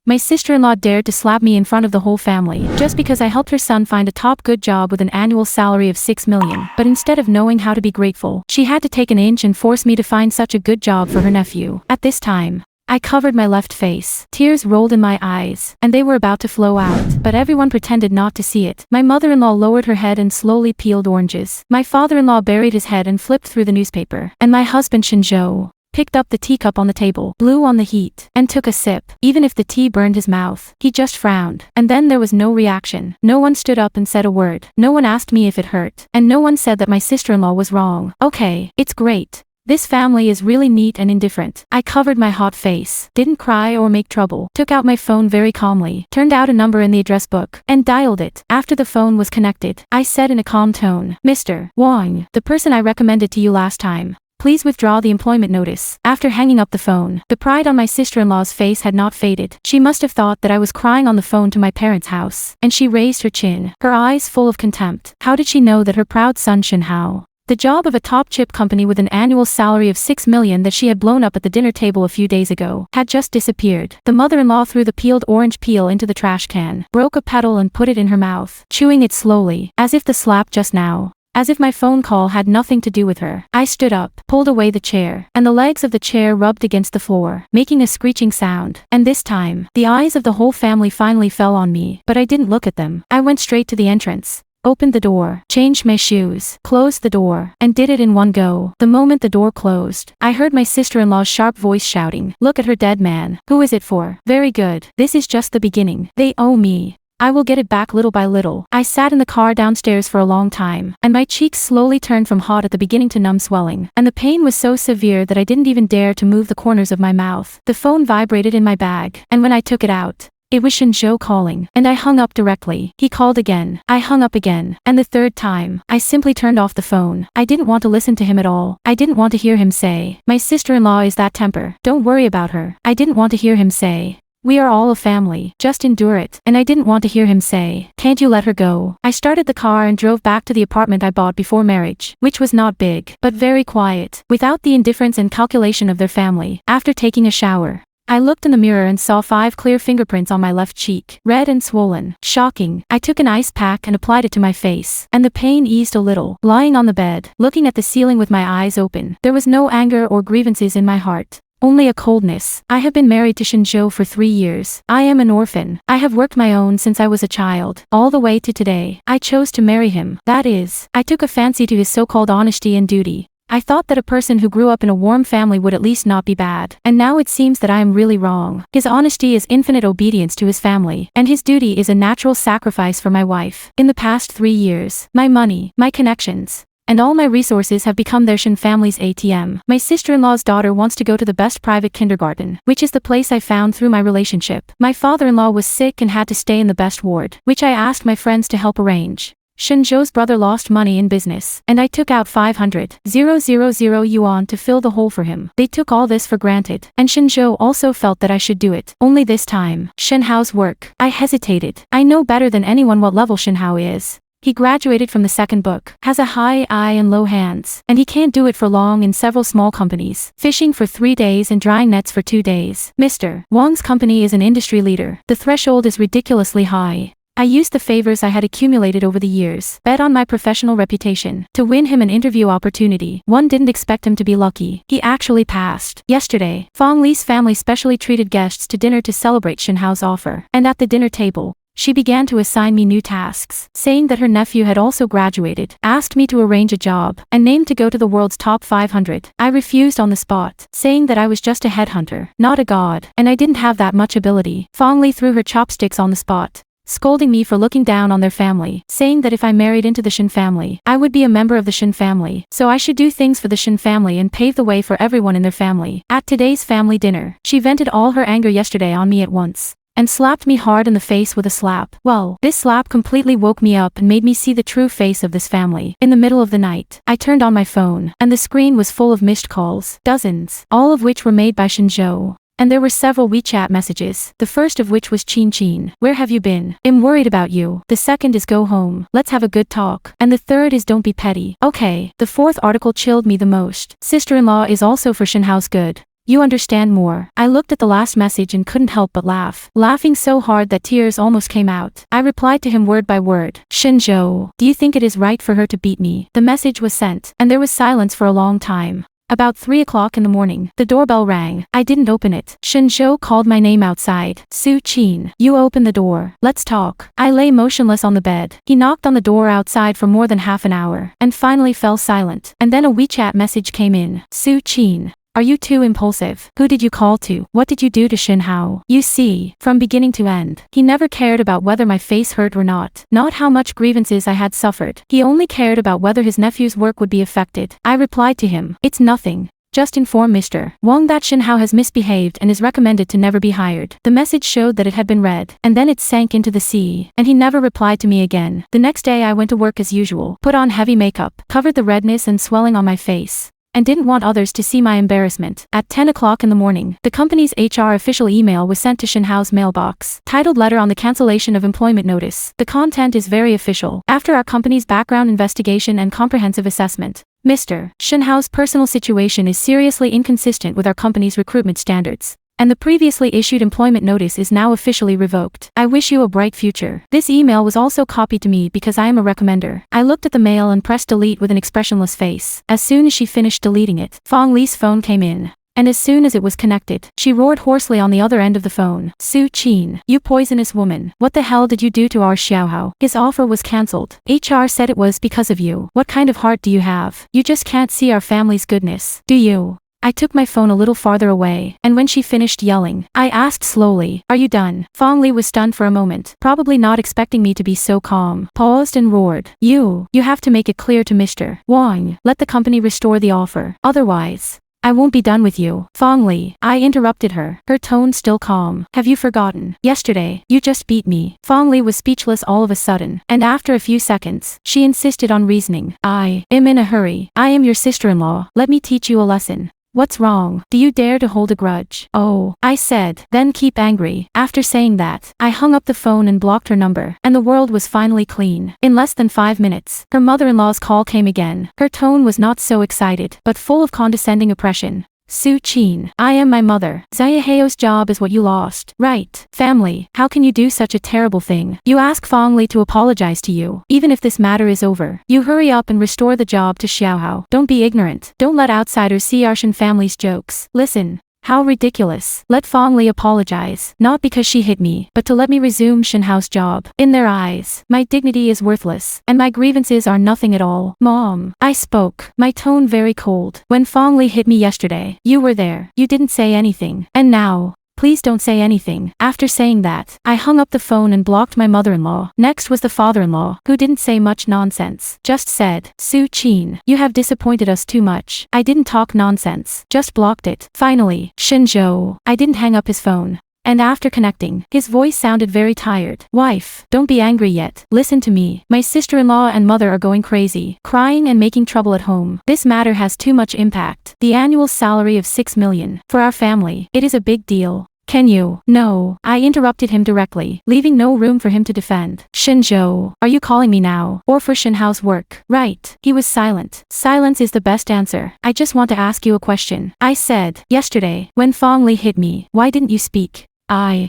My sister-in-law dared to slap me in front of the whole family, just because I helped her son find a top good job with an annual salary of 6 million. But instead of knowing how to be grateful, she had to take an inch and force me to find such a good job for her nephew. At this time, I covered my left face. Tears rolled in my eyes, and they were about to flow out, but everyone pretended not to see it. My mother-in-law lowered her head and slowly peeled oranges. My father-in-law buried his head and flipped through the newspaper. And my husband Shinjo picked up the teacup on the table, blew on the heat, and took a sip. Even if the tea burned his mouth, he just frowned. And then there was no reaction. No one stood up and said a word. No one asked me if it hurt. And no one said that my sister-in-law was wrong. Okay, it's great. This family is really neat and indifferent. I covered my hot face, didn't cry or make trouble, took out my phone very calmly, turned out a number in the address book, and dialed it. After the phone was connected, I said in a calm tone, "Mr. Wang, the person I recommended to you last time. Please withdraw the employment notice." After hanging up the phone, the pride on my sister-in-law's face had not faded. She must have thought that I was crying on the phone to my parents' house, and she raised her chin, her eyes full of contempt. How did she know that her proud son Shinhao, the job of a top chip company with an annual salary of 6 million that she had blown up at the dinner table a few days ago, had just disappeared? The mother-in-law threw the peeled orange peel into the trash can, broke a petal and put it in her mouth, chewing it slowly, as if the slap just now, as if my phone call had nothing to do with her. I stood up, pulled away the chair, and the legs of the chair rubbed against the floor, making a screeching sound. And this time, the eyes of the whole family finally fell on me, but I didn't look at them. I went straight to the entrance, opened the door, changed my shoes, closed the door, and did it in one go. The moment the door closed, I heard my sister-in-law's sharp voice shouting, "Look at her dead man. Who is it for? Very good. This is just the beginning. They owe me. I will get it back little by little." I sat in the car downstairs for a long time, and my cheeks slowly turned from hot at the beginning to numb swelling, and the pain was so severe that I didn't even dare to move the corners of my mouth. The phone vibrated in my bag, and when I took it out, it was Shinjo calling, and I hung up directly. He called again. I hung up again, and the third time, I simply turned off the phone. I didn't want to listen to him at all. I didn't want to hear him say, "My sister-in-law is that temper. Don't worry about her." I didn't want to hear him say, "We are all a family. Just endure it." And I didn't want to hear him say, "Can't you let her go?" I started the car and drove back to the apartment I bought before marriage, which was not big, but very quiet, without the indifference and calculation of their family. After taking a shower, I looked in the mirror and saw 5 clear fingerprints on my left cheek, red and swollen. Shocking. I took an ice pack and applied it to my face, and the pain eased a little. Lying on the bed, looking at the ceiling with my eyes open, there was no anger or grievances in my heart. Only a coldness. I have been married to Shinjo for 3 years. I am an orphan. I have worked my own since I was a child, all the way to today. I chose to marry him. That is, I took a fancy to his so-called honesty and duty. I thought that a person who grew up in a warm family would at least not be bad, and now it seems that I am really wrong. His honesty is infinite obedience to his family, and his duty is a natural sacrifice for my wife. In the past 3 years, my money, my connections, and all my resources have become their Shin family's ATM. My sister-in-law's daughter wants to go to the best private kindergarten, which is the place I found through my relationship. My father-in-law was sick and had to stay in the best ward, which I asked my friends to help arrange. Shinjo's brother lost money in business, and I took out 500,000 yuan to fill the hole for him. They took all this for granted, and Shinjo also felt that I should do it. Only this time, Shinhao's work. I hesitated. I know better than anyone what level Shinhao is. He graduated from the second book, has a high eye and low hands, and he can't do it for long in several small companies, fishing for 3 days and drying nets for 2 days. Mr. Wang's company is an industry leader. The threshold is ridiculously high. I used the favors I had accumulated over the years, bet on my professional reputation, to win him an interview opportunity. One didn't expect him to be lucky. He actually passed. Yesterday, Fong Li's family specially treated guests to dinner to celebrate Shinhao's offer, and at the dinner table, she began to assign me new tasks, saying that her nephew had also graduated, asked me to arrange a job, and named to go to the world's top 500. I refused on the spot, saying that I was just a headhunter, not a god, and I didn't have that much ability. Fong Li threw her chopsticks on the spot, scolding me for looking down on their family, saying that if I married into the Shin family, I would be a member of the Shin family, so I should do things for the Shin family and pave the way for everyone in their family. At today's family dinner, she vented all her anger yesterday on me at once, and slapped me hard in the face with a slap. Well, this slap completely woke me up and made me see the true face of this family. In the middle of the night, I turned on my phone, and the screen was full of missed calls, dozens, all of which were made by Shinjo. And there were several WeChat messages, the first of which was Chin Chin. Where have you been? I'm worried about you. The second is go home. Let's have a good talk. And the third is don't be petty. Okay. The fourth article chilled me the most. Sister-in-law is also for Shinhao's good. You understand more. I looked at the last message and couldn't help but laugh. Laughing so hard that tears almost came out. I replied to him word by word. Shinjo, do you think it is right for her to beat me? The message was sent, and there was silence for a long time. About 3 o'clock in the morning, the doorbell rang. I didn't open it. Shinjo called my name outside. Su-chin. You open the door. Let's talk. I lay motionless on the bed. He knocked on the door outside for more than half an hour, and finally fell silent. And then a WeChat message came in. Su-chin. Are you too impulsive? Who did you call to? What did you do to Shinhao? You see, from beginning to end, he never cared about whether my face hurt or not how much grievances I had suffered. He only cared about whether his nephew's work would be affected. I replied to him, it's nothing. Just inform Mr. Wang that Shinhao has misbehaved and is recommended to never be hired. The message showed that it had been read, and then it sank into the sea, and he never replied to me again. The next day I went to work as usual, put on heavy makeup, covered the redness and swelling on my face, and didn't want others to see my embarrassment. At 10 o'clock in the morning, the company's HR official email was sent to Shinhao's mailbox, titled Letter on the Cancellation of Employment Notice. The content is very official. After our company's background investigation and comprehensive assessment, Mr. Shinhao's personal situation is seriously inconsistent with our company's recruitment standards, and the previously issued employment notice is now officially revoked. I wish you a bright future. This email was also copied to me because I am a recommender. I looked at the mail and pressed delete with an expressionless face. As soon as she finished deleting it, Fong Li's phone came in. And as soon as it was connected, she roared hoarsely on the other end of the phone. Su-chin, you poisonous woman. What the hell did you do to our Xiaohao? His offer was cancelled. HR said it was because of you. What kind of heart do you have? You just can't see our family's goodness, do you? I took my phone a little farther away, and when she finished yelling, I asked slowly, are you done? Fong Li was stunned for a moment, probably not expecting me to be so calm, paused and roared, you have to make it clear to Mr. Wang, let the company restore the offer. Otherwise, I won't be done with you. Fong Li, I interrupted her, her tone still calm. Have you forgotten? Yesterday, you just beat me. Fong Li was speechless all of a sudden, and after a few seconds, she insisted on reasoning. I am in a hurry. I am your sister-in-law. Let me teach you a lesson. What's wrong? Do you dare to hold a grudge? Oh, I said, then keep angry. After saying that, I hung up the phone and blocked her number, and the world was finally clean. In less than 5 minutes, her mother-in-law's call came again. Her tone was not so excited, but full of condescending oppression. Su-chin, I am my mother. Xiaohao's job is what you lost. Right. Family, how can you do such a terrible thing? You ask Fong Li to apologize to you, even if this matter is over. You hurry up and restore the job to Xiaohao. Don't be ignorant. Don't let outsiders see our Shin family's jokes. Listen. How ridiculous. Let Fong Li apologize, not because she hit me, but to let me resume Shinhao's job. In their eyes, my dignity is worthless, and my grievances are nothing at all. Mom, I spoke, my tone very cold. When Fong Li hit me yesterday, you were there. You didn't say anything. And now, please don't say anything. After saying that, I hung up the phone and blocked my mother-in-law. Next was the father-in-law, who didn't say much nonsense. Just said, Su-chin, you have disappointed us too much. I didn't talk nonsense. Just blocked it. Finally, Shinjo. I didn't hang up his phone. And after connecting, his voice sounded very tired. Wife, don't be angry yet. Listen to me. My sister-in-law and mother are going crazy, crying and making trouble at home. This matter has too much impact. The annual salary of 6 million. For our family, it is a big deal. Can you? No. I interrupted him directly, leaving no room for him to defend. Shinjo, are you calling me now? Or for Shinhao's work? Right. He was silent. Silence is the best answer. I just want to ask you a question. I said, yesterday, when Fong Li hit me, why didn't you speak?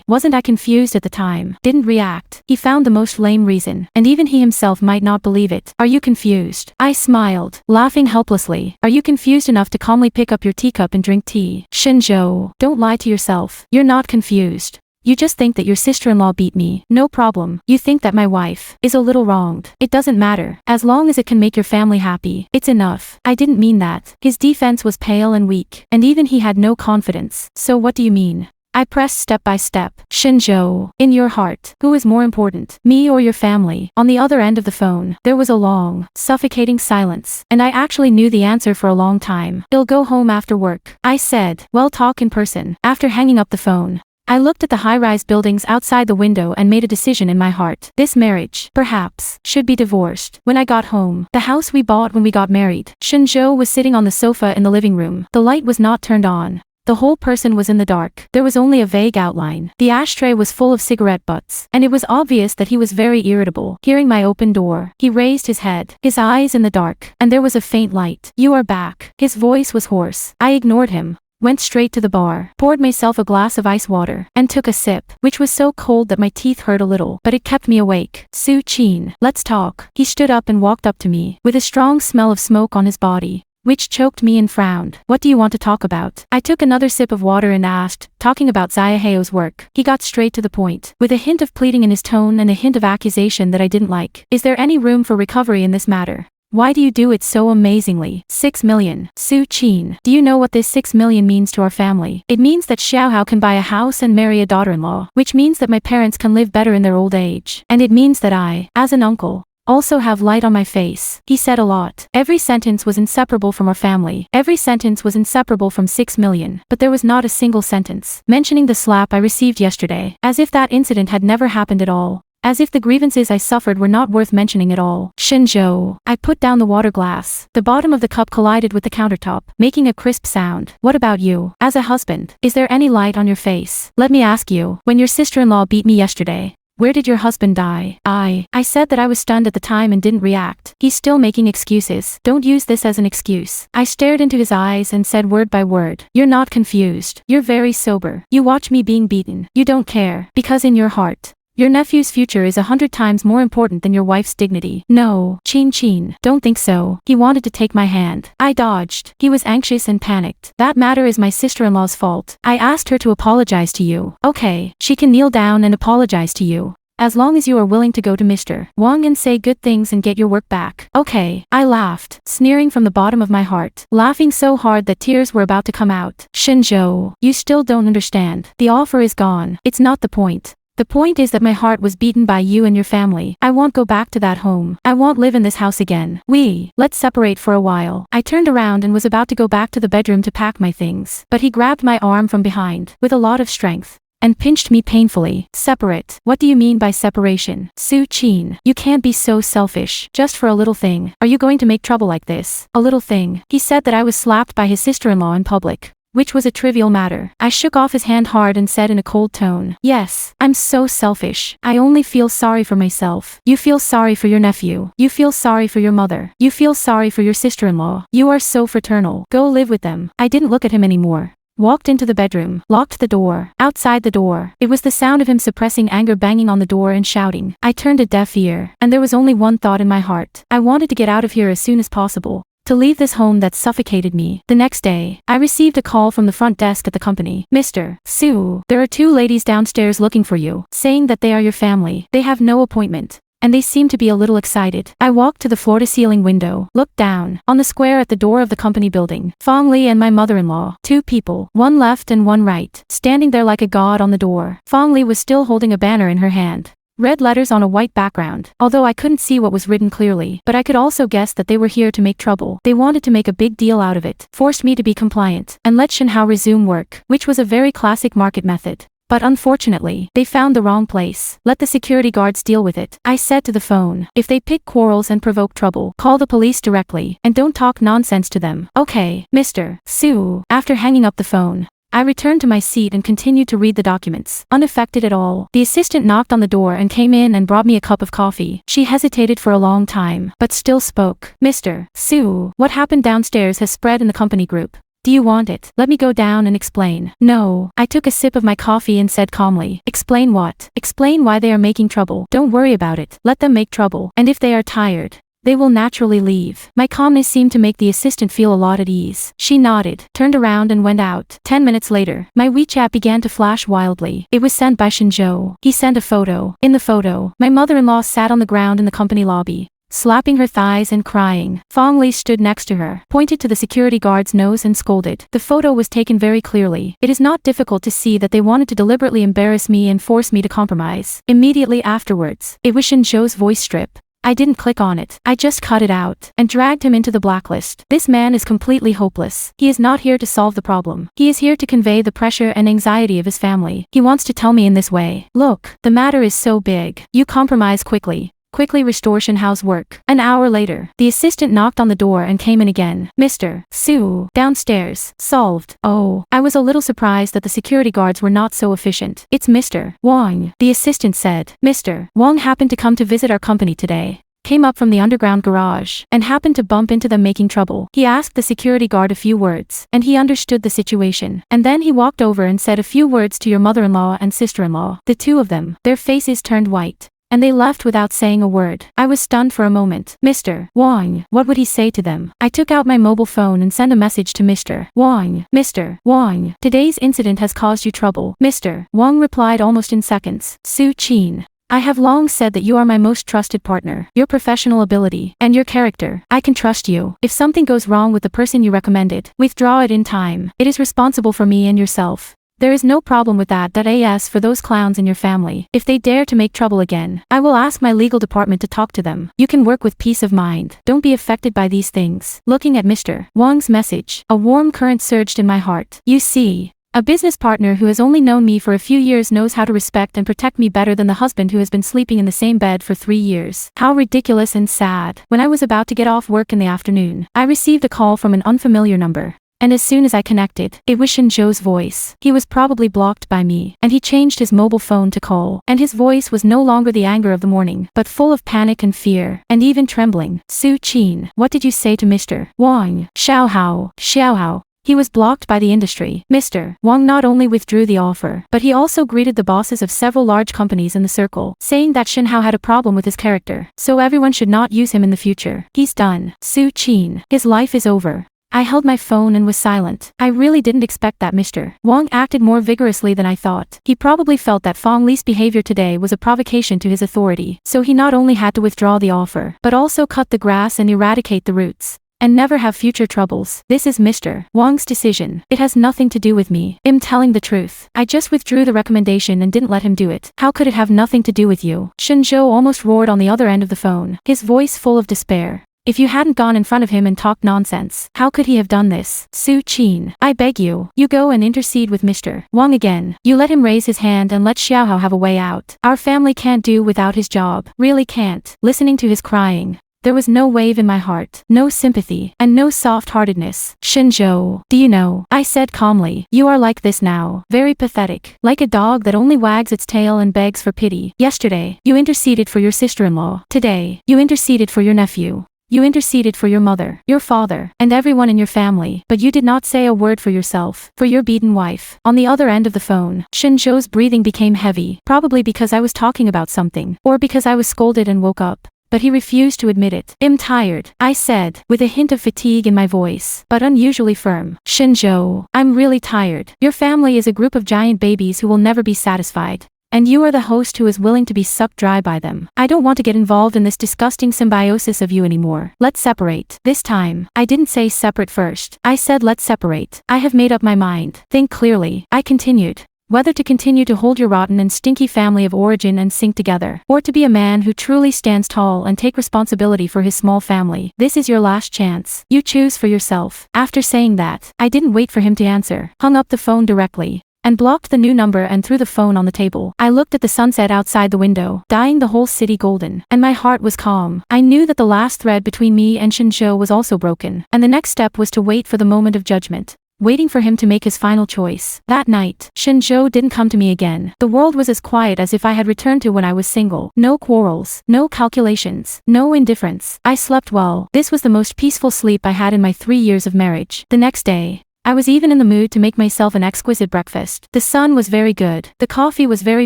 Wasn't I confused at the time? Didn't react. He found the most lame reason, and even he himself might not believe it. Are you confused? I smiled, laughing helplessly. Are you confused enough to calmly pick up your teacup and drink tea? Shinjo, don't lie to yourself. You're not confused. You just think that your sister-in-law beat me. No problem. You think that my wife is a little wronged. It doesn't matter. As long as it can make your family happy, it's enough. I didn't mean that. His defense was pale and weak, and even he had no confidence. So what do you mean? I pressed step by step. Shinjo, in your heart, who is more important, me or your family? On the other end of the phone, there was a long, suffocating silence, and I actually knew the answer for a long time. He'll go home after work. I said, well, talk in person. After hanging up the phone, I looked at the high-rise buildings outside the window and made a decision in my heart. This marriage, perhaps, should be divorced. When I got home, the house we bought when we got married, Shinjo was sitting on the sofa in the living room. The light was not turned on. The whole person was in the dark. There was only a vague outline. The ashtray was full of cigarette butts, and it was obvious that he was very irritable. Hearing my open door, he raised his head, his eyes in the dark, and there was a faint light. You are back. His voice was hoarse. I ignored him. Went straight to the bar, poured myself a glass of ice water, and took a sip, which was so cold that my teeth hurt a little, but it kept me awake. Su-chin, let's talk. He stood up and walked up to me, with a strong smell of smoke on his body, which choked me and frowned. What do you want to talk about? I took another sip of water and asked, talking about Zayaheo's work. He got straight to the point, with a hint of pleading in his tone and a hint of accusation that I didn't like. Is there any room for recovery in this matter? Why do you do it so amazingly? 6 million. Su-chin, do you know what this 6 million means to our family? It means that Xiaohao can buy a house and marry a daughter-in-law, which means that my parents can live better in their old age. And it means that I, as an uncle, also have light on my face. He said a lot. Every sentence was inseparable from our family. Every sentence was inseparable from 6 million. But there was not a single sentence mentioning the slap I received yesterday, as if that incident had never happened at all. As if the grievances I suffered were not worth mentioning at all. Shinjo. I put down the water glass. The bottom of the cup collided with the countertop, making a crisp sound. What about you? As a husband, is there any light on your face? Let me ask you, when your sister-in-law beat me yesterday, where did your husband die? I said that I was stunned at the time and didn't react. He's still making excuses. Don't use this as an excuse. I stared into his eyes and said word by word. You're not confused. You're very sober. You watch me being beaten. You don't care. Because in your heart, your nephew's future is 100 times more important than your wife's dignity. No, Chin, don't think so. He wanted to take my hand. I dodged. He was anxious and panicked. That matter is my sister-in-law's fault. I asked her to apologize to you. Okay, she can kneel down and apologize to you, as long as you are willing to go to Mr. Wang and say good things and get your work back. Okay, I laughed, sneering from the bottom of my heart, laughing so hard that tears were about to come out. Shinjo, you still don't understand. The offer is gone. It's not the point. The point is that my heart was beaten by you and your family. I won't go back to that home. I won't live in this house again. Let's separate for a while. I turned around and was about to go back to the bedroom to pack my things, but he grabbed my arm from behind, with a lot of strength, and pinched me painfully. Separate? What do you mean by separation? Su-chin, you can't be so selfish. Just for a little thing. Are you going to make trouble like this? A little thing. He said that I was slapped by his sister-in-law in public, which was a trivial matter. I shook off his hand hard and said in a cold tone, yes, I'm so selfish. I only feel sorry for myself. You feel sorry for your nephew. You feel sorry for your mother. You feel sorry for your sister-in-law. You are so fraternal. Go live with them. I didn't look at him anymore. Walked into the bedroom, locked the door. Outside the door, it was the sound of him suppressing anger banging on the door and shouting. I turned a deaf ear, and there was only one thought in my heart. I wanted to get out of here as soon as possible, to leave this home that suffocated me. The next day, I received a call from the front desk at the company. Mr. Su, there are 2 ladies downstairs looking for you, saying that they are your family. They have no appointment, and they seem to be a little excited. I walked to the floor-to-ceiling window, looked down, on the square at the door of the company building. Fong Li and my mother-in-law, 2 people, one left and one right, standing there like a god on the door. Fong Li was still holding a banner in her hand. Red letters on a white background, although I couldn't see what was written clearly, but I could also guess that they were here to make trouble. They wanted to make a big deal out of it, forced me to be compliant, and let Shinhao resume work, which was a very classic market method. But unfortunately, they found the wrong place. Let the security guards deal with it. I said to the phone, if they pick quarrels and provoke trouble, call the police directly, and don't talk nonsense to them. Okay, Mr. Su. After hanging up the phone, I returned to my seat and continued to read the documents, unaffected at all. The assistant knocked on the door and came in and brought me a cup of coffee. She hesitated for a long time, but still spoke. Mr. Su, what happened downstairs has spread in the company group. Do you want it? Let me go down and explain. No. I took a sip of my coffee and said calmly. Explain what? Explain why they are making trouble. Don't worry about it. Let them make trouble. And if they are tired, they will naturally leave. My calmness seemed to make the assistant feel a lot at ease. She nodded, turned around and went out. 10 minutes later, my WeChat began to flash wildly. It was sent by Shinjo. He sent a photo. In the photo, my mother-in-law sat on the ground in the company lobby, slapping her thighs and crying. Fong Li stood next to her, pointed to the security guard's nose and scolded. The photo was taken very clearly. It is not difficult to see that they wanted to deliberately embarrass me and force me to compromise. Immediately afterwards, it was Shinjo's voice strip. I didn't click on it. I just cut it out and dragged him into the blacklist. This man is completely hopeless. He is not here to solve the problem. He is here to convey the pressure and anxiety of his family. He wants to tell me in this way. Look, the matter is so big. You compromise quickly. Quickly restore Shinhao's work. An hour later, the assistant knocked on the door and came in again. Mr. Su, downstairs. Solved. Oh, I was a little surprised that the security guards were not so efficient. It's Mr. Wang, the assistant said. Mr. Wang happened to come to visit our company today. came up from the underground garage, and happened to bump into them making trouble. He asked the security guard a few words, and he understood the situation. And then he walked over and said a few words to your mother-in-law and sister-in-law. The two of them, their faces turned white. And they left without saying a word. I was stunned for a moment. Mr. Wang, what would he say to them? I took out my mobile phone and sent a message to Mr. Wang. Mr. Wang, today's incident has caused you trouble. Mr. Wang replied almost in seconds. Su Qin. I have long said that you are my most trusted partner. Your professional ability, and your character. I can trust you. If something goes wrong with the person you recommended, withdraw it in time. It is responsible for me and yourself. There is no problem with that. As for those clowns in your family, if they dare to make trouble again, I will ask my legal department to talk to them. You can work with peace of mind. Don't be affected by these things. Looking at Mr. Wang's message, a warm current surged in my heart. You see, a business partner who has only known me for a few years knows how to respect and protect me better than the husband who has been sleeping in the same bed for 3 years. How ridiculous and sad. When I was about to get off work in the afternoon, I received a call from an unfamiliar number. And as soon as I connected, it was Shinjo's voice. He was probably blocked by me, and he changed his mobile phone to call. And his voice was no longer the anger of the morning, but full of panic and fear, and even trembling. Su Qin, what did you say to Mr. Wang? Xiao. He was blocked by the industry. Mr. Wang not only withdrew the offer, but he also greeted the bosses of several large companies in the circle, saying that Shinhao had a problem with his character, so everyone should not use him in the future. He's done. Su Qin, his life is over. I held my phone and was silent. I really didn't expect that Mr. Wang acted more vigorously than I thought. He probably felt that Fong Li's behavior today was a provocation to his authority, so he not only had to withdraw the offer, but also cut the grass and eradicate the roots. And never have future troubles. This is Mr. Wang's decision. It has nothing to do with me. I'm telling the truth. I just withdrew the recommendation and didn't let him do it. How could it have nothing to do with you? Shinjo almost roared on the other end of the phone, his voice full of despair. If you hadn't gone in front of him and talked nonsense, how could he have done this? Su Qin, I beg you, you go and intercede with Mr. Wang again. You let him raise his hand and let Xiaohao have a way out. Our family can't do without his job. Really can't. Listening to his crying, there was no wave in my heart, no sympathy, and no soft-heartedness. Shinjo, do you know? I said calmly, you are like this now. Very pathetic. Like a dog that only wags its tail and begs for pity. Yesterday, you interceded for your sister-in-law. Today, you interceded for your nephew. You interceded for your mother, your father, and everyone in your family, but you did not say a word for yourself, for your beaten wife. On the other end of the phone, Shinjo's breathing became heavy, probably because I was talking about something, or because I was scolded and woke up. But he refused to admit it. I'm tired, I said, with a hint of fatigue in my voice, but unusually firm. Shinjo, I'm really tired. Your family is a group of giant babies who will never be satisfied. And you are the host who is willing to be sucked dry by them. I don't want to get involved in this disgusting symbiosis of you anymore. Let's separate. This time, I didn't say separate first. I said let's separate. I have made up my mind. Think clearly. I continued. Whether to continue to hold your rotten and stinky family of origin and sink together, or to be a man who truly stands tall and take responsibility for his small family. This is your last chance. You choose for yourself. After saying that, I didn't wait for him to answer. Hung up the phone directly. And blocked the new number and threw the phone on the table. I looked at the sunset outside the window, dyeing the whole city golden, and my heart was calm. I knew that the last thread between me and Shinjo was also broken, and the next step was to wait for the moment of judgment. Waiting for him to make his final choice. That night, Shinjo didn't come to me again. The world was as quiet as if I had returned to when I was single. No quarrels, no calculations, no indifference. I slept well. This was the most peaceful sleep I had in my 3 years of marriage. The next day, I was even in the mood to make myself an exquisite breakfast. The sun was very good. The coffee was very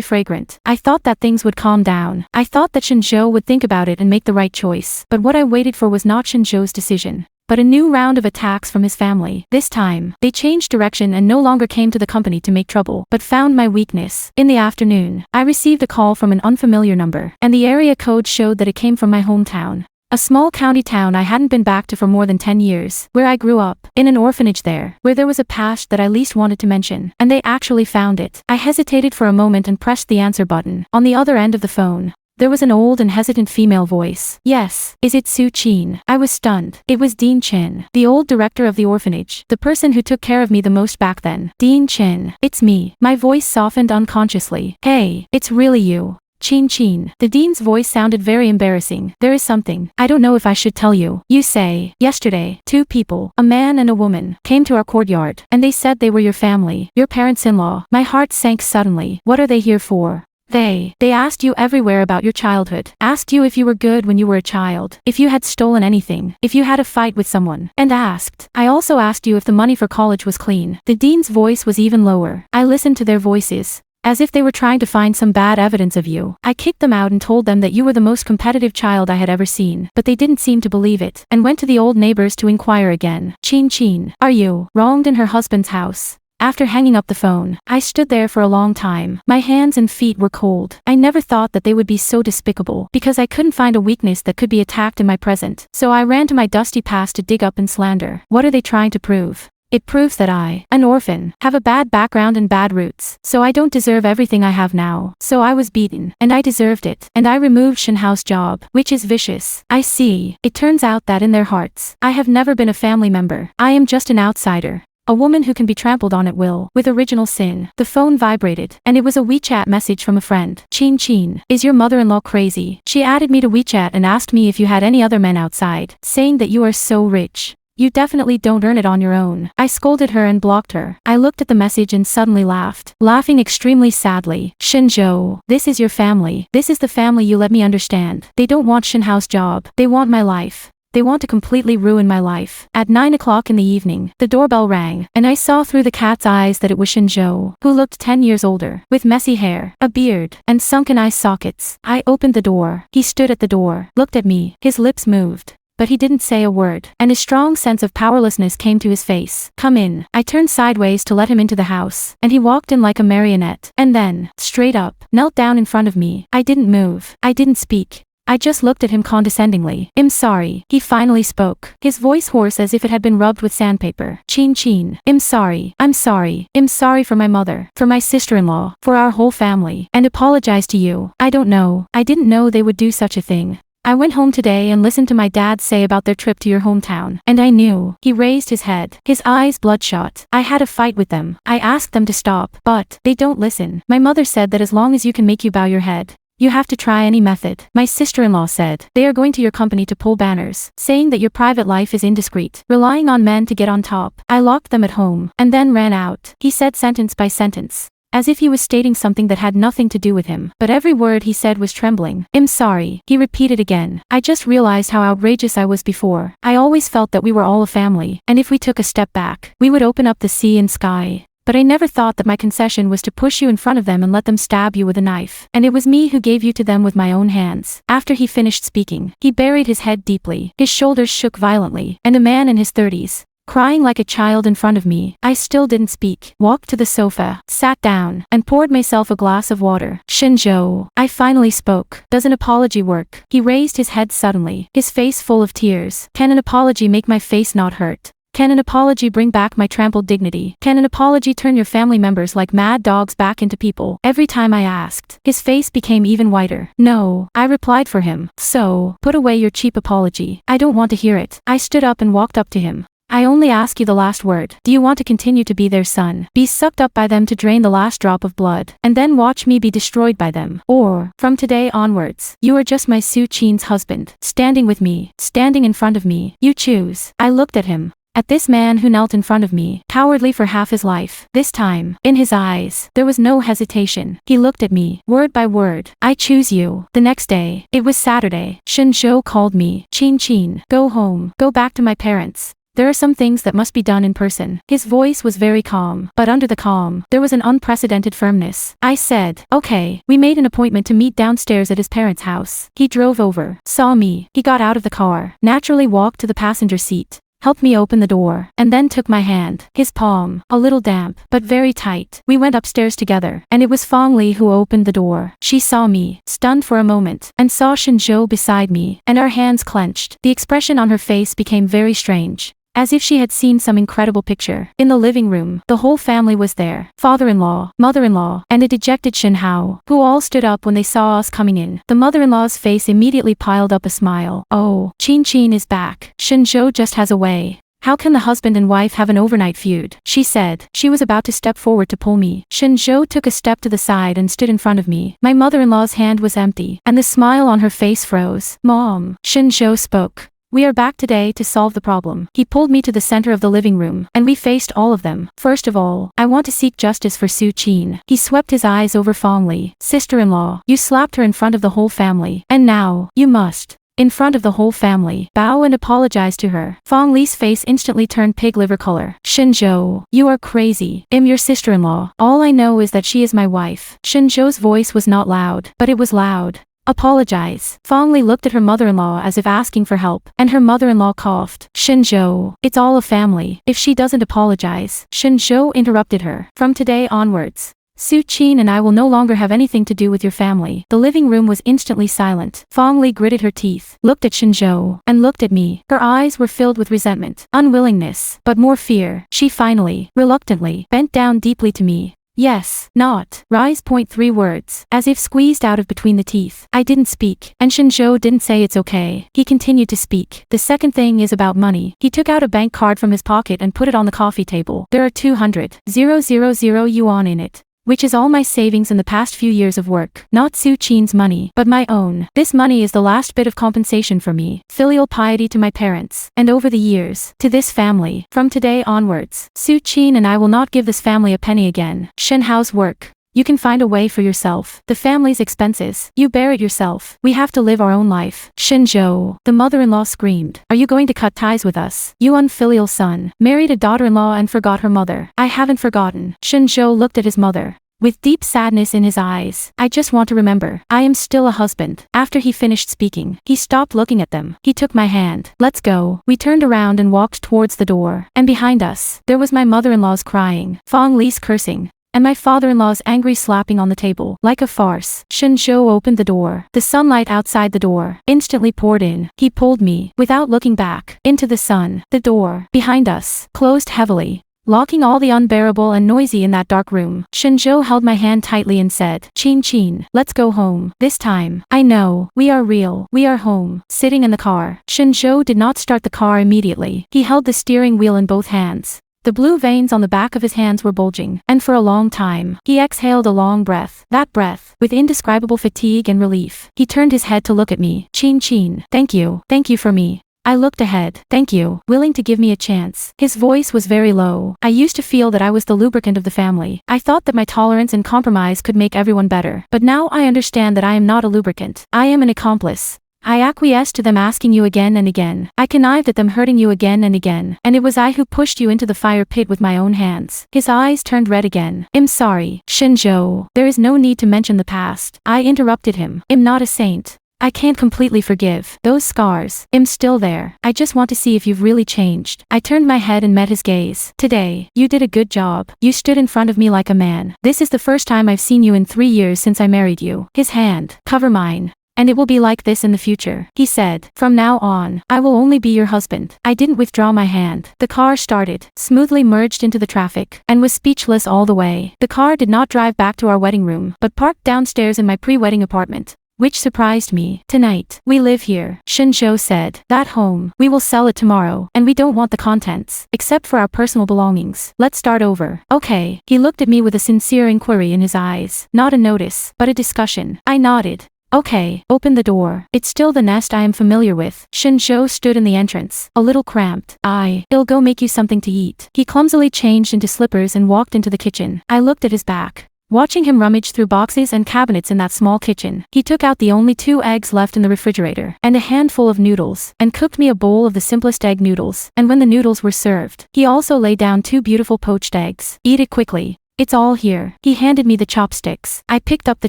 fragrant. I thought that things would calm down. I thought that Shinjo would think about it and make the right choice. But what I waited for was not Shinjo's decision, but a new round of attacks from his family. This time, they changed direction and no longer came to the company to make trouble, but found my weakness. In the afternoon, I received a call from an unfamiliar number, and the area code showed that it came from my hometown. A small county town I hadn't been back to for more than 10 years, where I grew up, in an orphanage there, where there was a past that I least wanted to mention, and they actually found it. I hesitated for a moment and pressed the answer button. On the other end of the phone, there was an old and hesitant female voice. Yes, is it Su Qin? I was stunned. It was Dean Chen, the old director of the orphanage, the person who took care of me the most back then. Dean Chen, it's me. My voice softened unconsciously. Hey, it's really you. Chin. The dean's voice sounded very embarrassing. There is something. I don't know if I should tell you. You say, yesterday, 2 people, a man and a woman, came to our courtyard, and they said they were your family, your parents-in-law. My heart sank suddenly. What are they here for? They asked you everywhere about your childhood, asked you if you were good when you were a child, if you had stolen anything, if you had a fight with someone, and I also asked you if the money for college was clean. The dean's voice was even lower. I listened to their voices, as if they were trying to find some bad evidence of you. I kicked them out and told them that you were the most competitive child I had ever seen, but they didn't seem to believe it, and went to the old neighbors to inquire again. Chin, are you wronged in her husband's house? After hanging up the phone, I stood there for a long time. My hands and feet were cold. I never thought that they would be so despicable, because I couldn't find a weakness that could be attacked in my present. So I ran to my dusty past to dig up and slander. What are they trying to prove? It proves that I, an orphan, have a bad background and bad roots, so I don't deserve everything I have now. So I was beaten, and I deserved it, and I removed Shinhao's job, which is vicious. I see. It turns out that in their hearts, I have never been a family member. I am just an outsider. A woman who can be trampled on at will, with original sin. The phone vibrated, and it was a WeChat message from a friend. Chin, is your mother-in-law crazy? She added me to WeChat and asked me if you had any other men outside, saying that you are so rich. You definitely don't earn it on your own. I scolded her and blocked her. I looked at the message and suddenly laughed, laughing extremely sadly. Shinjo, this is your family. This is the family you let me understand. They don't want Shinhao's job. They want my life. They want to completely ruin my life. At 9 o'clock in the evening, the doorbell rang, and I saw through the cat's eyes that it was Shinjo, who looked 10 years older, with messy hair, a beard, and sunken eye sockets. I opened the door. He stood at the door, looked at me, his lips moved, but he didn't say a word, and a strong sense of powerlessness came to his face. Come in. I turned sideways to let him into the house, and he walked in like a marionette, and then, straight up, knelt down in front of me. I didn't move. I didn't speak. I just looked at him condescendingly. I'm sorry. He finally spoke, his voice hoarse as if it had been rubbed with sandpaper. Chin. I'm sorry. I'm sorry. I'm sorry for my mother, for my sister-in-law, for our whole family, and apologize to you. I don't know. I didn't know they would do such a thing. I went home today and listened to my dad say about their trip to your hometown, and I knew. He raised his head, his eyes bloodshot. I had a fight with them. I asked them to stop, but they don't listen. My mother said that as long as you can make you bow your head, you have to try any method. My sister-in-law said, they are going to your company to pull banners, saying that your private life is indiscreet, relying on men to get on top. I locked them at home, and then ran out. He said sentence by sentence, as if he was stating something that had nothing to do with him, but every word he said was trembling. I'm sorry, he repeated again. I just realized how outrageous I was before. I always felt that we were all a family, and if we took a step back, we would open up the sea and sky. But I never thought that my concession was to push you in front of them and let them stab you with a knife. And it was me who gave you to them with my own hands. After he finished speaking, he buried his head deeply. His shoulders shook violently, and a man in his 30s, crying like a child in front of me. I still didn't speak. Walked to the sofa, sat down, and poured myself a glass of water. Shinjo, I finally spoke. Does an apology work? He raised his head suddenly, his face full of tears. Can an apology make my face not hurt? Can an apology bring back my trampled dignity? Can an apology turn your family members like mad dogs back into people? Every time I asked, his face became even whiter. No, I replied for him. So, put away your cheap apology. I don't want to hear it. I stood up and walked up to him. I only ask you the last word. Do you want to continue to be their son? Be sucked up by them to drain the last drop of blood, and then watch me be destroyed by them? Or, from today onwards, you are just my Su Chin's husband, standing with me, standing in front of me. You choose. I looked at him. At this man who knelt in front of me, cowardly for half his life. This time, in his eyes, there was no hesitation. He looked at me, word by word. I choose you. The next day, it was Saturday, Shinjo called me. Chin, go home. Go back to my parents. There are some things that must be done in person. His voice was very calm, but under the calm, there was an unprecedented firmness. I said, okay. We made an appointment to meet downstairs at his parents' house. He drove over, saw me. He got out of the car, naturally walked to the passenger seat, helped me open the door, and then took my hand, his palm, a little damp, but very tight. We went upstairs together, and it was Fong Li who opened the door. She saw me, stunned for a moment, and saw Shinjo beside me, and our hands clenched. The expression on her face became very strange, as if she had seen some incredible picture. In the living room, the whole family was there. Father-in-law, mother-in-law, and a dejected Shinhao, who all stood up when they saw us coming in. The mother-in-law's face immediately piled up a smile. Oh, Chin is back. Shinjo just has a way. How can the husband and wife have an overnight feud? She said. She was about to step forward to pull me. Shinjo took a step to the side and stood in front of me. My mother-in-law's hand was empty, and the smile on her face froze. Mom. Shinjo spoke. We are back today to solve the problem. He pulled me to the center of the living room, and we faced all of them. First of all, I want to seek justice for Su Qin. He swept his eyes over Fong Li. Sister-in-law, you slapped her in front of the whole family. And now, you must, in front of the whole family, bow and apologize to her. Fong Li's face instantly turned pig liver color. Shinzhou, you are crazy. I'm your sister-in-law. All I know is that she is my wife. Shinzhou's voice was not loud, but it was loud. Apologize. Fong Li looked at her mother-in-law as if asking for help, and her mother-in-law coughed. Shinzhou, it's all a family. If she doesn't apologize, Shinzhou interrupted her. From today onwards, Su Qin and I will no longer have anything to do with your family. The living room was instantly silent. Fong Li gritted her teeth, looked at Shinzhou, and looked at me. Her eyes were filled with resentment, unwillingness, but more fear. She finally, reluctantly, bent down deeply to me. Yes, not, rise. 3 words, as if squeezed out of between the teeth. I didn't speak, and Shinzhou didn't say it's okay. He continued to speak. The second thing is about money. He took out a bank card from his pocket and put it on the coffee table. There are 200,000 yuan in it, which is all my savings in the past few years of work. Not Su Qin's money, but my own. This money is the last bit of compensation for me. Filial piety to my parents, and over the years, to this family. From today onwards, Su Qin and I will not give this family a penny again. Shenhao's work. You can find a way for yourself. The family's expenses, you bear it yourself. We have to live our own life. Shinzhou, the mother-in-law screamed. Are you going to cut ties with us? You unfilial son. Married a daughter-in-law and forgot her mother. I haven't forgotten. Shinzhou looked at his mother with deep sadness in his eyes. I just want to remember, I am still a husband. After he finished speaking, he stopped looking at them. He took my hand. Let's go. We turned around and walked towards the door. And behind us, there was my mother-in-law's crying, Fong Li's cursing, and my father-in-law's angry slapping on the table. Like a farce, Shinzhou opened the door. The sunlight outside the door instantly poured in. He pulled me, without looking back, into the sun. The door, behind us, closed heavily, locking all the unbearable and noisy in that dark room. Shinzhou held my hand tightly and said, Qin, let's go home. This time, I know, we are real. We are home. Sitting in the car, Shinzhou did not start the car immediately. He held the steering wheel in both hands. The blue veins on the back of his hands were bulging, and for a long time, he exhaled a long breath. That breath, with indescribable fatigue and relief. He turned his head to look at me. Qin, thank you for me. I looked ahead. Thank you, willing to give me a chance. His voice was very low. I used to feel that I was the lubricant of the family. I thought that my tolerance and compromise could make everyone better. But now I understand that I am not a lubricant. I am an accomplice. I acquiesced to them asking you again and again. I connived at them hurting you again and again. And it was I who pushed you into the fire pit with my own hands. His eyes turned red again. I'm sorry, Shinzhou. There is no need to mention the past. I interrupted him. I'm not a saint. I can't completely forgive. Those scars, I'm still there. I just want to see if you've really changed. I turned my head and met his gaze. Today, you did a good job. You stood in front of me like a man. This is the first time I've seen you in 3 years since I married you. His hand, cover mine. And it will be like this in the future. He said, from now on, I will only be your husband. I didn't withdraw my hand. The car started, smoothly merged into the traffic, and was speechless all the way. The car did not drive back to our wedding room, but parked downstairs in my pre-wedding apartment, which surprised me. Tonight, we live here, Shinzhou said. That home, we will sell it tomorrow, and we don't want the contents, except for our personal belongings. Let's start over. Okay. He looked at me with a sincere inquiry in his eyes. Not a notice, but a discussion. I nodded. Okay, open the door. It's still the nest I am familiar with. Shinzhou stood in the entrance, a little cramped. I'll go make you something to eat. He clumsily changed into slippers and walked into the kitchen. I looked at his back, watching him rummage through boxes and cabinets in that small kitchen. He took out the only 2 eggs left in the refrigerator, and a handful of noodles, and cooked me a bowl of the simplest egg noodles. And when the noodles were served, he also laid down 2 beautiful poached eggs. Eat it quickly. It's all here. He handed me the chopsticks. I picked up the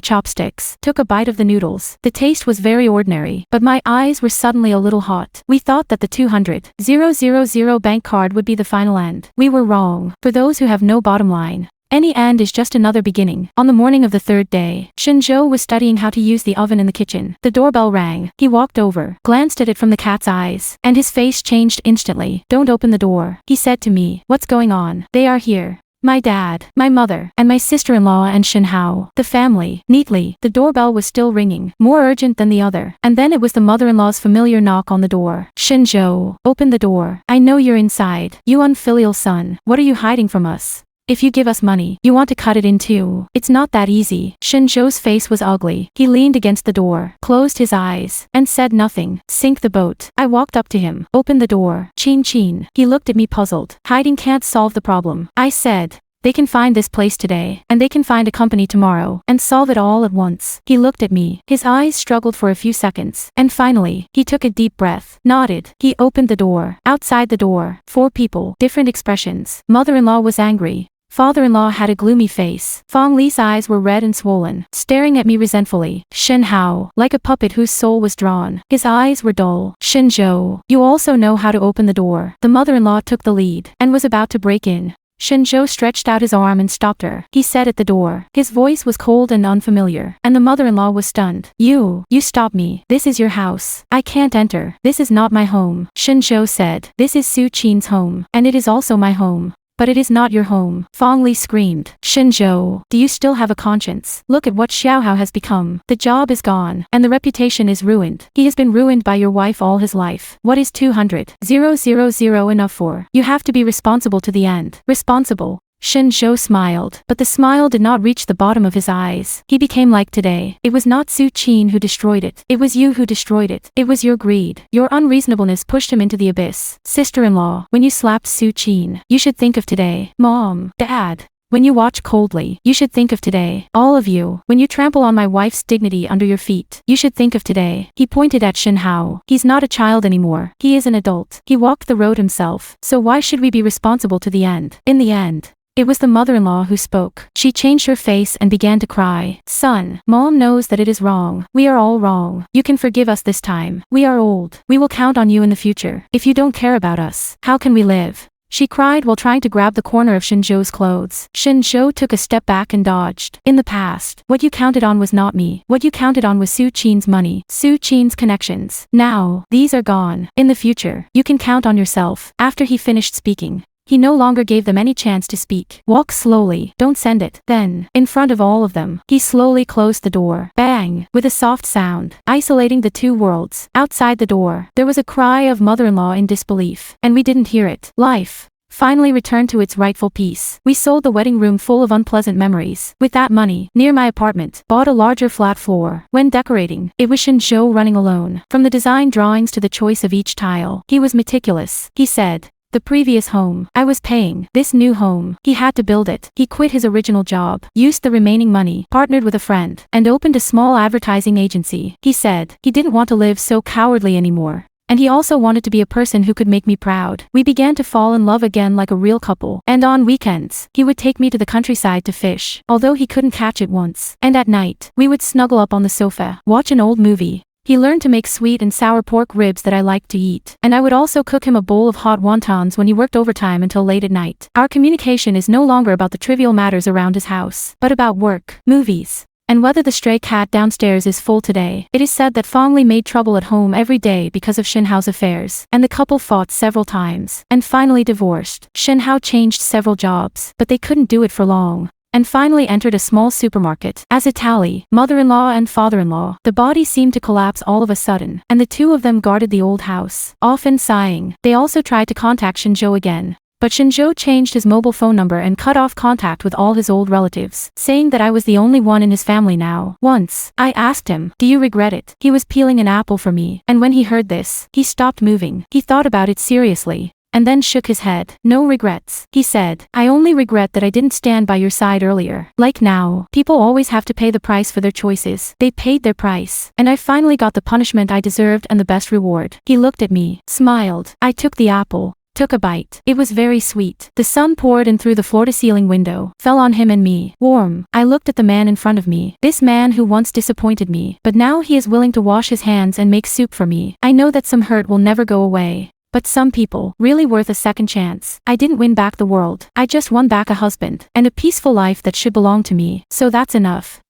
chopsticks, took a bite of the noodles. The taste was very ordinary, but my eyes were suddenly a little hot. We thought that the 200,000 bank card would be the final end. We were wrong. For those who have no bottom line, any end is just another beginning. On the morning of the 3rd day, Shinzhou was studying how to use the oven in the kitchen. The doorbell rang. He walked over, glanced at it from the cat's eyes, and his face changed instantly. Don't open the door, he said to me. What's going on? They are here. My dad, my mother, and my sister-in-law and Shinhao. The family. Neatly, the doorbell was still ringing, more urgent than the other. And then it was the mother-in-law's familiar knock on the door. Shinzhou, open the door. I know you're inside. You unfilial son. What are you hiding from us? If you give us money, you want to cut it in two. It's not that easy. Shinjo's face was ugly. He leaned against the door, closed his eyes, and said nothing. Sink the boat. I walked up to him, opened the door. Chin. He looked at me puzzled. Hiding can't solve the problem. I said, they can find this place today, and they can find a company tomorrow, and solve it all at once. He looked at me. His eyes struggled for a few seconds, and finally, he took a deep breath, nodded. He opened the door. Outside the door, 4 people, different expressions. Mother-in-law was angry. Father-in-law had a gloomy face. Fong Li's eyes were red and swollen, staring at me resentfully. Shin Hao, like a puppet whose soul was drawn. His eyes were dull. Shinjo, you also know how to open the door. The mother-in-law took the lead, and was about to break in. Shinjo stretched out his arm and stopped her. He said at the door. His voice was cold and unfamiliar, and the mother-in-law was stunned. You stop me. This is your house. I can't enter. This is not my home. Shinjo said. This is Su Qin's home, and it is also my home. But it is not your home. Fong Li screamed. Shinjo, do you still have a conscience? Look at what Xiaohao has become. The job is gone, and the reputation is ruined. He has been ruined by your wife all his life. What is 200,000 enough for? You have to be responsible to the end. Responsible. Shinjo smiled, but the smile did not reach the bottom of his eyes. He became like today. It was not Su Qin who destroyed it. It was you who destroyed it. It was your greed. Your unreasonableness pushed him into the abyss. Sister-in-law, when you slapped Su Qin, you should think of today. Mom, Dad. When you watch coldly, you should think of today. All of you, when you trample on my wife's dignity under your feet, you should think of today. He pointed at Shin Hao. He's not a child anymore. He is an adult. He walked the road himself. So why should we be responsible to the end? In the end, it was the mother-in-law who spoke. She changed her face and began to cry. Son, Mom knows that it is wrong. We are all wrong. You can forgive us this time. We are old. We will count on you in the future. If you don't care about us, how can we live? She cried while trying to grab the corner of Shinjo's clothes. Shinjo took a step back and dodged. In the past, what you counted on was not me. What you counted on was Su Qin's money, Su Qin's connections. Now, these are gone. In the future, you can count on yourself. After he finished speaking, he no longer gave them any chance to speak. Walk slowly. Don't send it. Then, in front of all of them, he slowly closed the door. Bang! With a soft sound, isolating the 2 worlds. Outside the door, there was a cry of mother-in-law in disbelief. And we didn't hear it. Life finally returned to its rightful peace. We sold the wedding room full of unpleasant memories. With that money, near my apartment, bought a larger flat floor. When decorating, it was Shinjo running alone. From the design drawings to the choice of each tile, he was meticulous. He said, the previous home, I was paying. This new home, he had to build it. He quit his original job, used the remaining money, partnered with a friend, and opened a small advertising agency. He said, he didn't want to live so cowardly anymore. And he also wanted to be a person who could make me proud. We began to fall in love again like a real couple. And on weekends, he would take me to the countryside to fish, although he couldn't catch it once. And at night, we would snuggle up on the sofa, watch an old movie. He learned to make sweet and sour pork ribs that I liked to eat. And I would also cook him a bowl of hot wontons when he worked overtime until late at night. Our communication is no longer about the trivial matters around his house, but about work, movies, and whether the stray cat downstairs is full today. It is said that Fong Li made trouble at home every day because of Shin Hao's affairs, and the couple fought several times, and finally divorced. Shin Hao changed several jobs, but they couldn't do it for long, and finally entered a small supermarket. As Itali, mother-in-law and father-in-law, the body seemed to collapse all of a sudden, and the 2 of them guarded the old house, often sighing. They also tried to contact Shinjo again, but Shinjo changed his mobile phone number and cut off contact with all his old relatives, saying that I was the only one in his family now. Once, I asked him, do you regret it? He was peeling an apple for me, and when he heard this, he stopped moving. He thought about it seriously, and then shook his head. No regrets. He said, I only regret that I didn't stand by your side earlier. Like now, people always have to pay the price for their choices. They paid their price, and I finally got the punishment I deserved and the best reward. He looked at me, smiled. I took the apple, took a bite. It was very sweet. The sun poured in through the floor-to-ceiling window, fell on him and me, warm. I looked at the man in front of me, this man who once disappointed me, but now he is willing to wash his hands and make soup for me. I know that some hurt will never go away, but some people, really worth a second chance. I didn't win back the world. I just won back a husband, and a peaceful life that should belong to me. So that's enough.